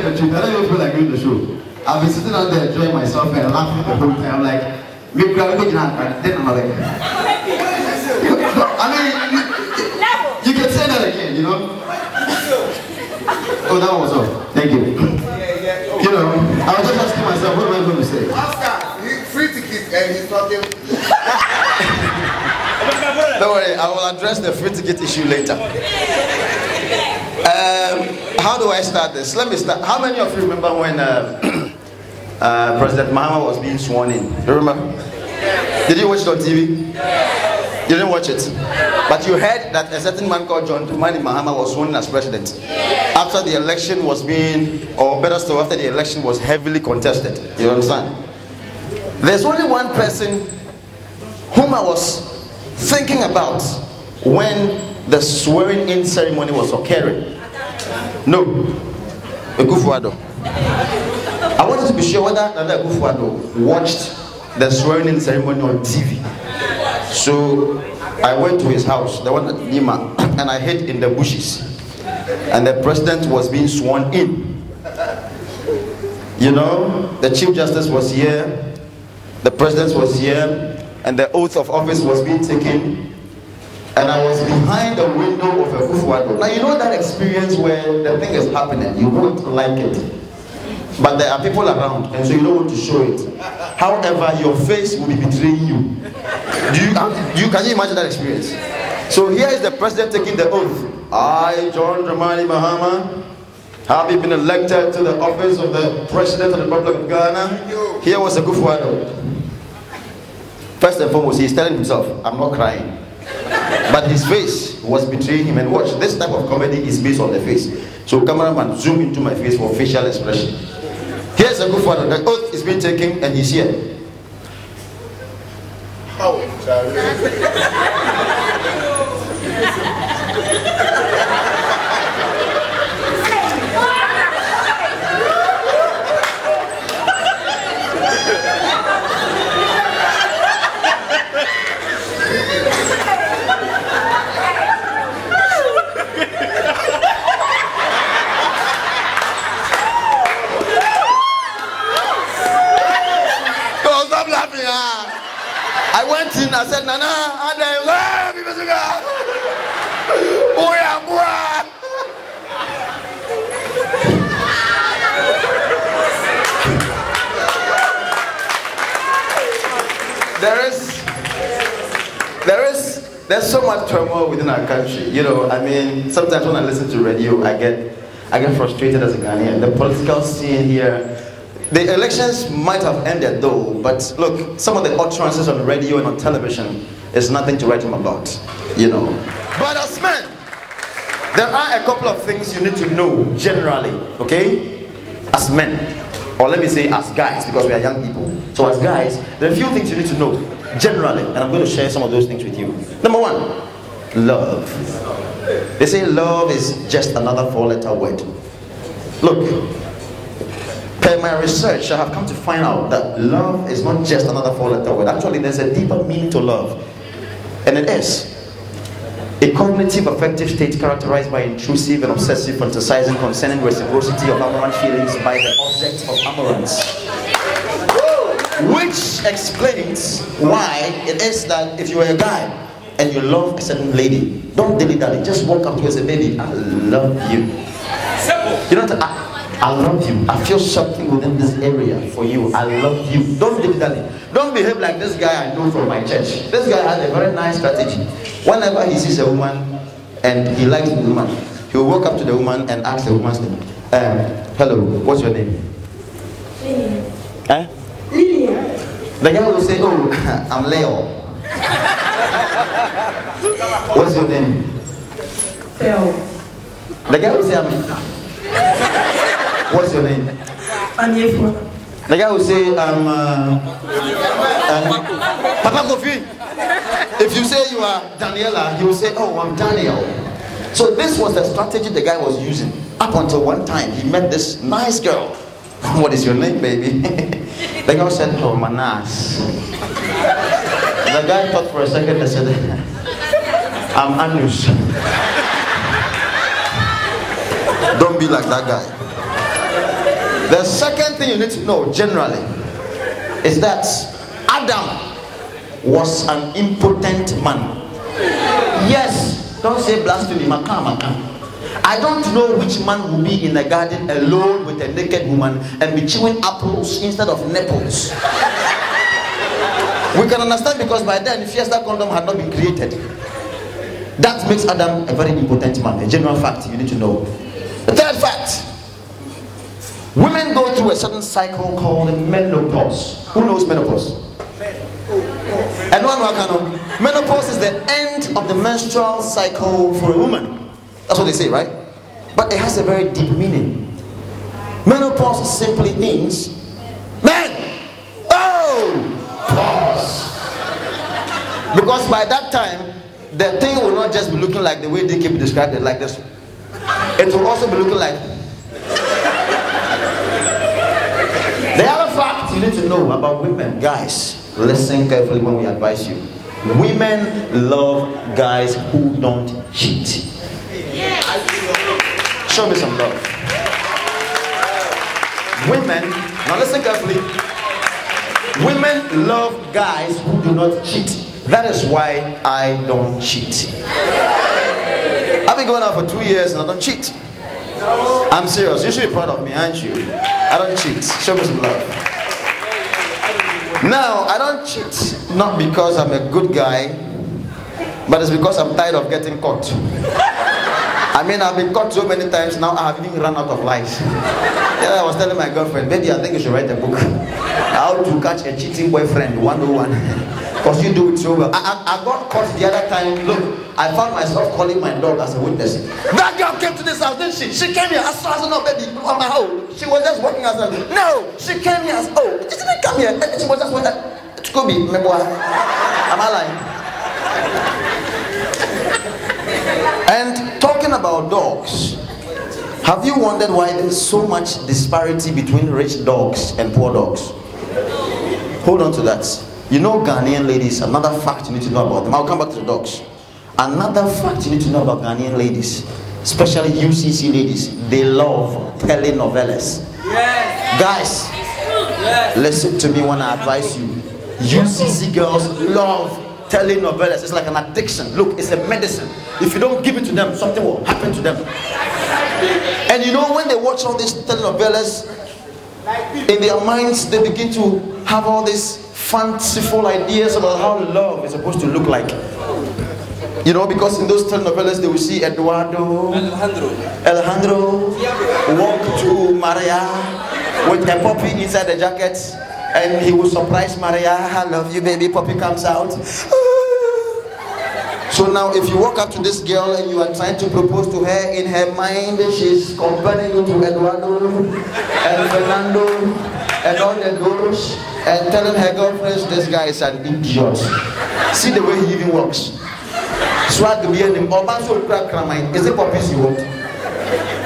you the truth, I don't even feel like doing the show. I've been sitting out there enjoying myself and laughing the whole time. I'm like, maybe I'm looking at it, then I'm like, I mean, you can say that again, you know? Oh, that was all. Thank you. You know, I was just asking myself, what am I going to say? Oscar, he's free to keep and he's talking. Don't worry, I will address the free ticket issue later. How do I start this? Let me start. How many of you remember when President Mahama was being sworn in? You remember? Did you watch it on TV? You didn't watch it. But you heard that a certain man called John Dramani Mahama was sworn in as president. After the election was being, or better still, after the election was heavily contested. You understand? There's only one person whom I was thinking about when the swearing in ceremony was occurring. No, Ekufuado. I wanted to be sure whether Nana Ekufuado watched the swearing in ceremony on TV. So I went to his house, the one at Nima, and I hid in the bushes. And the president was being sworn in. You know, the Chief Justice was here, the president was here, and the oath of office was being taken. And I was behind the window of a Ekufuado. Now you know that experience where the thing is happening, you won't like it. But there are people around, and so you don't want to show it. However, your face will be betraying you. Can you imagine that experience? So here is the president taking the oath. I, John Dramani Mahama, having been elected to the office of the President of the Republic of Ghana. Here was a Ekufuado. First and foremost, he's telling himself, I'm not crying. But his face was betraying him. And watch, this type of comedy is based on the face. So cameraman, zoom into my face for facial expression. Here's a Ekufuado. The oath is being taken and he's here. Oh, I went in, I said, Nana, and there's so much turmoil within our country. You know, I mean, sometimes when I listen to radio, I get frustrated as a Ghanaian. The political scene here. The elections might have ended though, but look, some of the utterances on the radio and on television is nothing to write home about, you know. But as men, there are a couple of things you need to know generally, okay? As men, or let me say as guys, because we are young people. So as guys, there are a few things you need to know generally, and I'm going to share some of those things with you. Number one, love. They say love is just another four-letter word. Look, per my research, I have come to find out that love is not just another four-letter word. Actually, there's a deeper meaning to love. And it is a cognitive affective state characterized by intrusive and obsessive fantasizing concerning reciprocity of amorant feelings by the object of amorance. Which explains why it is that if you are a guy and you love a certain lady, don't dilly-dally, just walk up to her and say, baby, I love you. You don't have to, I love you. I feel something within this area for you. I love you. Don't dilly-dally. Don't behave like this guy I know from my church. This guy has a very nice strategy. Whenever he sees a woman and he likes the woman, he will walk up to the woman and ask the woman's name. Hello, what's your name? Lillian. Eh? Lillian. The guy will say, oh, I'm Leo. What's your name? Phil. The guy will say, what's your name? Anyefo. The guy will say, Papa Kofi. If you say you are Daniela, he will say, oh, I'm Daniel. So this was the strategy the guy was using. Up until one time, he met this nice girl. What is your name, baby? The girl said, oh, Manas. The guy thought for a second and said, I'm Anus. Don't be like that guy. The second thing you need to know generally is that Adam was an impotent man. Yes, don't say blasphemy, maka. I don't know which man will be in a garden alone with a naked woman and be chewing apples instead of nipples. We can understand because by then Fiesta condom had not been created. That makes Adam a very impotent man. A general fact you need to know. The third fact: women go through a certain cycle called menopause. Who knows menopause? And menopause is the end of the menstrual cycle for a woman. That's what they say, right? But it has a very deep meaning. Menopause simply means pause. Because by that time, the thing will not just be looking like the way they keep described it, like this. It will also be looking like. The other fact you need to know about women, guys, listen carefully when we advise you. Women love guys who don't cheat. Show me some love. Women, now listen carefully. Women love guys who do not cheat. That is why I don't cheat. I've been going out for 2 years and I don't cheat. I'm serious. You should be proud of me, aren't you? I don't cheat. Show me some love. Now, I don't cheat not because I'm a good guy, but it's because I'm tired of getting caught. I mean, I've been caught so many times now, I have even run out of lies. Yeah, I was telling my girlfriend, baby, I think you should write a book. How to catch a cheating boyfriend 101. Because you do it so well. I got caught the other time. Look, I found myself calling my dog as a witness. That girl came to this house, didn't she? She came here. I saw her, no, baby, on my home. She was just walking herself. No, she came here. Oh, she didn't come here. She was just walking. It could be. Am I lying? And talking about dogs, have you wondered why there is so much disparity between rich dogs and poor dogs? Hold on to that. You know Ghanaian ladies, another fact you need to know about them. I'll come back to the dogs. Another fact you need to know about Ghanaian ladies, especially UCC ladies, they love telenovelas. Yes. Guys, yes. Listen to me when I advise you. UCC girls love telenovelas. It's like an addiction. Look, it's a medicine. If you don't give it to them, something will happen to them. And you know, when they watch all these telenovelas, in their minds they begin to have all these fanciful ideas about how love is supposed to look like. You know, because in those telenovelas they will see Alejandro walk to Maria with a puppy inside the jacket, and he will surprise Maria. I love you, baby. Puppy comes out. So now if you walk up to this girl and you are trying to propose to her, in her mind she's comparing you to Eduardo and Fernando and all the girls, and telling her girlfriends, this guy is an idiot. See the way he even walks. Swag the beard him. Is it puppies you want?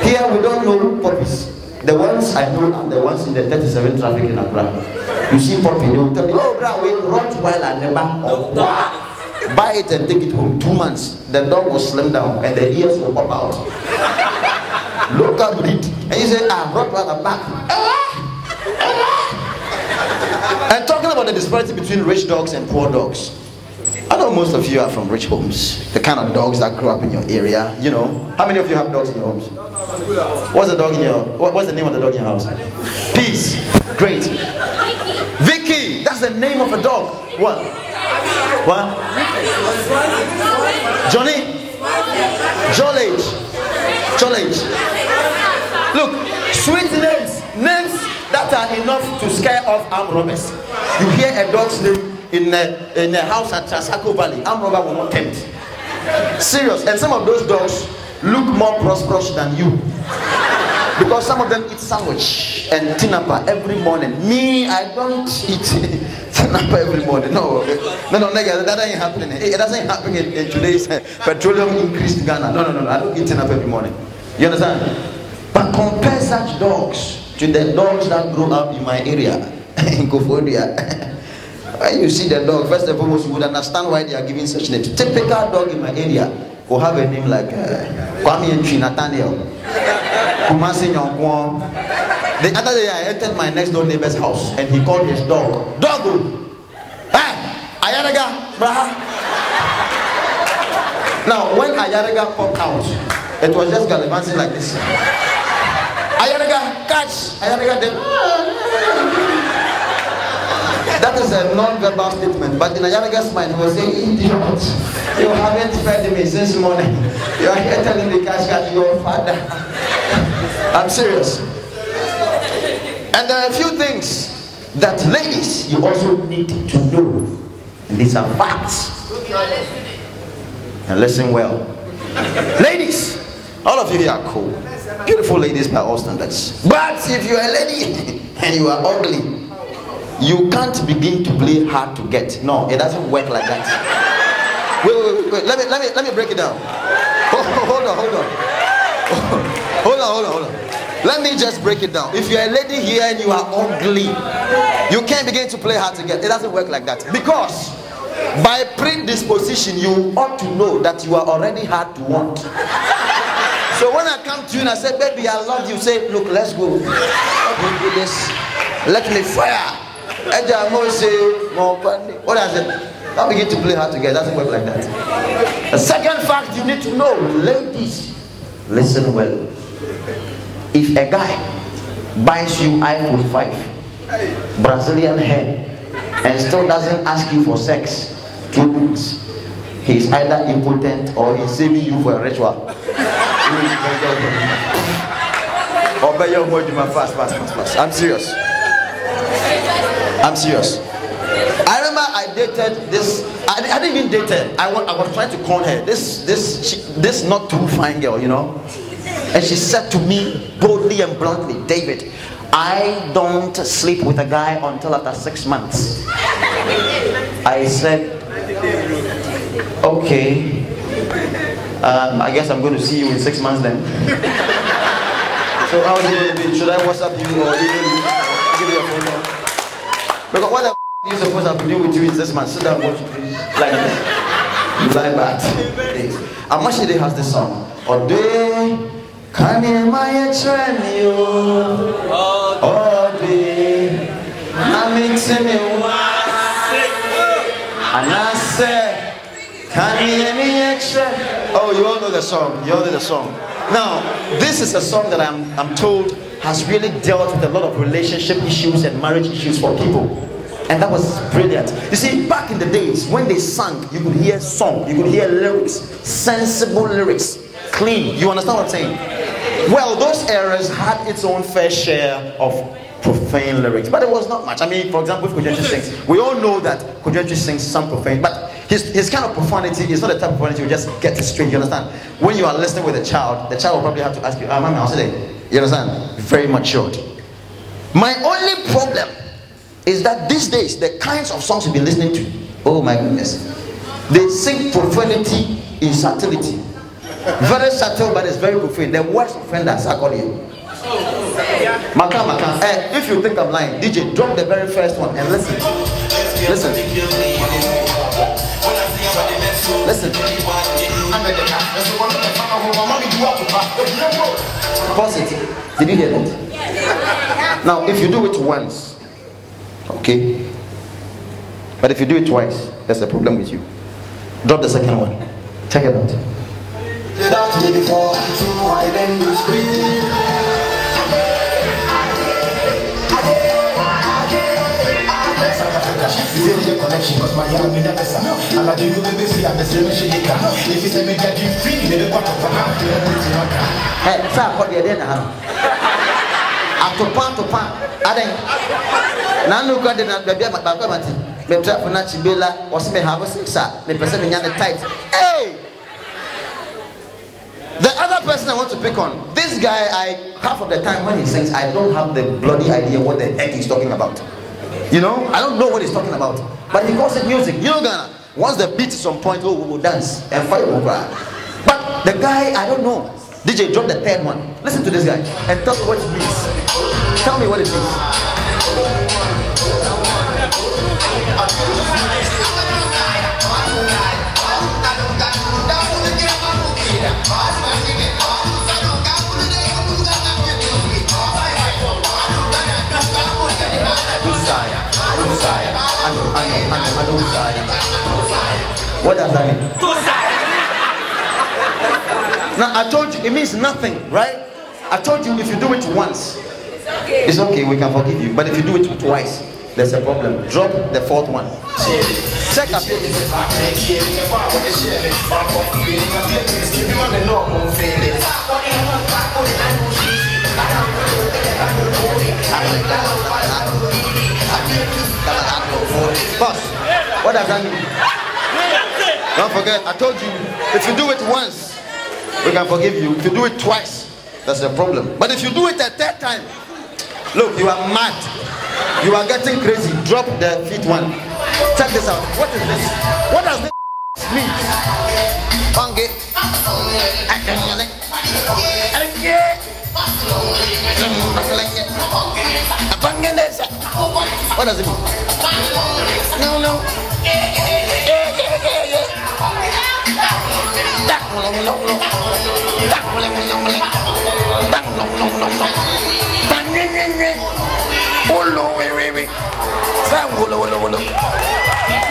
Here we don't know puppies. The ones I know are the ones in the 37 traffic in Accra. You see puppy, they will tell you, oh, bro, we run while I never. Buy it and take it home. 2 months. The dog will slim down and the ears will pop out. Look at it. And you say, ah, brought rather back. And talking about the disparity between rich dogs and poor dogs. I know most of you are from rich homes. The kind of dogs that grow up in your area, you know. How many of you have dogs in your homes? What's the dog in your, what's the name of the dog in your house? Peace. Great. Vicky. That's the name of a dog. What? What? Johnny? Jolage. Jolage. Look, sweet names. Names that are enough to scare off armed robbers. You hear a dog's name in a house at Transaco Valley, armed robber will not tempt. Serious. And some of those dogs look more prosperous than you. Because some of them eat sandwich and tinapa every morning. Me, I don't eat tinapa every morning. No, that ain't happening. It doesn't happen in today's petroleum increased Ghana. No, I don't eat tinapa every morning. You understand? But compare such dogs to the dogs that grew up in my area, in Kofodia. When you see the dog, first and foremost, you would understand why they are giving such names. Typical dog in my area will have a name like Kwame and Nathaniel, Kumasi Nyonkwan, The other day I entered my next door neighbor's house and he called his dog. Doggo! Hey! Ayaraga! Braha! Now, when Ayaraga popped out, it was just gallivanting like this. Ayaraga! Catch! Ayaraga! That is a non-verbal statement, but in Ayaraga's mind, he was saying, idiot, you haven't fed me since morning. You are here telling me, catch your father. I'm serious. And there are a few things that ladies you also need to know. And these are facts. And listen well. Ladies, all of you here are cool. Beautiful ladies by all standards. But if you're a lady and you are ugly, you can't begin to play hard to get. No, it doesn't work like that. Wait. Let me break it down. Hold on. Let me just break it down. If you're a lady here and you are ugly, you can't begin to play hard to get. It doesn't work like that. Because by predisposition, you ought to know that you are already hard to want. So when I come to you and I say, baby, I love you, say, look, let's go. Let me do this. Let me fire. What does it? Don't begin to play hard to get. It doesn't work like that. The second fact you need to know, ladies, listen well. If a guy buys you iPhone 5, Brazilian hair, and still doesn't ask you for sex 2 weeks, he's either impotent or he's saving you for a ritual. I'm serious. I remember I dated this. I didn't even date her. I was trying to con her. This not too fine girl, you know. And she said to me boldly and bluntly, David, I don't sleep with a guy until after 6 months. I said, okay. I guess I'm going to see you in 6 months then. So how is it going to be? Should I WhatsApp you or even give you a phone call? Because what the you supposed to do with you in 6 months? Sit down, watch it, like this. You lie back. Amashide has this song. Ode kani maya treni yo. Ode amixi me wase. Anase kani maya treni. Oh, you all know the song. Now, this is a song that I'm told has really dealt with a lot of relationship issues and marriage issues for people. And that was brilliant. You see, back in the days when they sang, you could hear song, you could hear lyrics, sensible lyrics, clean. You understand what I'm saying? Well, those eras had its own fair share of profane lyrics, but it was not much. I mean, for example, if Kojenchi sings, we all know that Kojenchi sings some profane, but his kind of profanity is not the type of profanity you just get it straight. You understand? When you are listening with a child, the child will probably have to ask you, Mama, how's it? You understand? Very matured. My only problem is that these days, the kinds of songs you've been listening to, oh my goodness, they sing profanity in subtlety. Very subtle, but it's very profane. The worst offenders are called you. Maka. If you think I'm lying, DJ, drop the very first one and listen. Listen. Pause it. Did you hear that? Now, if you do it once, okay, but if you do it twice, there's a problem with you. Drop the second one. Check it out. Hey, Nanu got the baby at Bagamati. Metraponachi Bella was me have a sixer. Me person in the tight. Hey! The other person I want to pick on, this guy, half of the time when he sings, I don't have the bloody idea what the heck he's talking about. You know, I don't know what he's talking about. But he calls it music. You know, Ghana, once the beat is on point, we will dance and fight over. But the guy, I don't know. DJ, drop the third one. Listen to this guy and tell me what it means. Tell me what it means. What does that mean? Now I told you it means nothing, right? I told you if you do it once, it's okay, we can forgive you. But if you do it twice, there's a problem. Drop the fourth one. Check up. Boss, what does that mean? Don't forget, I told you, if you do it once, we can forgive you. If you do it twice, that's a problem. But if you do it a third time, look, you are mad. You are getting crazy. Drop the feet one. Check this out. What is this? What does this mean? Bang. What does it mean? No.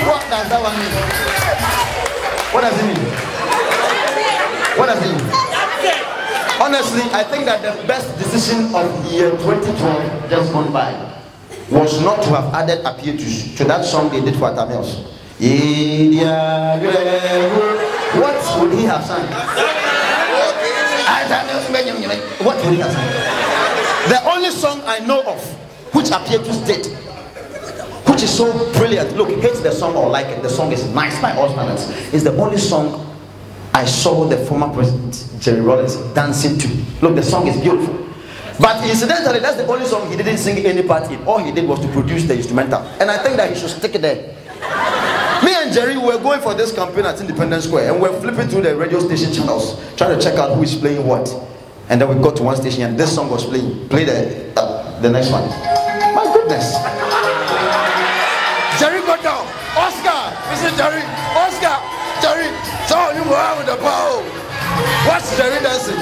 What does that one mean? What does it mean? What does it mean? Honestly, I think that the best decision of the year 2012 just gone by was not to have added Apietus to that song they did for Tamils. What would he have sung? What would he have sung? The only song I know of which Apietus did, which is so brilliant. Look, hate the song or like it, the song is nice by all standards. It's the only song I saw the former president Jerry Rawlings dancing to. Look, the song is beautiful. But incidentally, that's the only song he didn't sing any part in. All he did was to produce the instrumental. And I think that he should stick it there. Me and Jerry were going for this campaign at Independence Square, and we're flipping through the radio station channels, trying to check out who is playing what. And then we got to one station and this song was playing. Play the next one. My goodness. Jerry got down. Oscar, listen, Jerry. Oscar, Jerry. So you go out with the power. Watch Jerry dancing.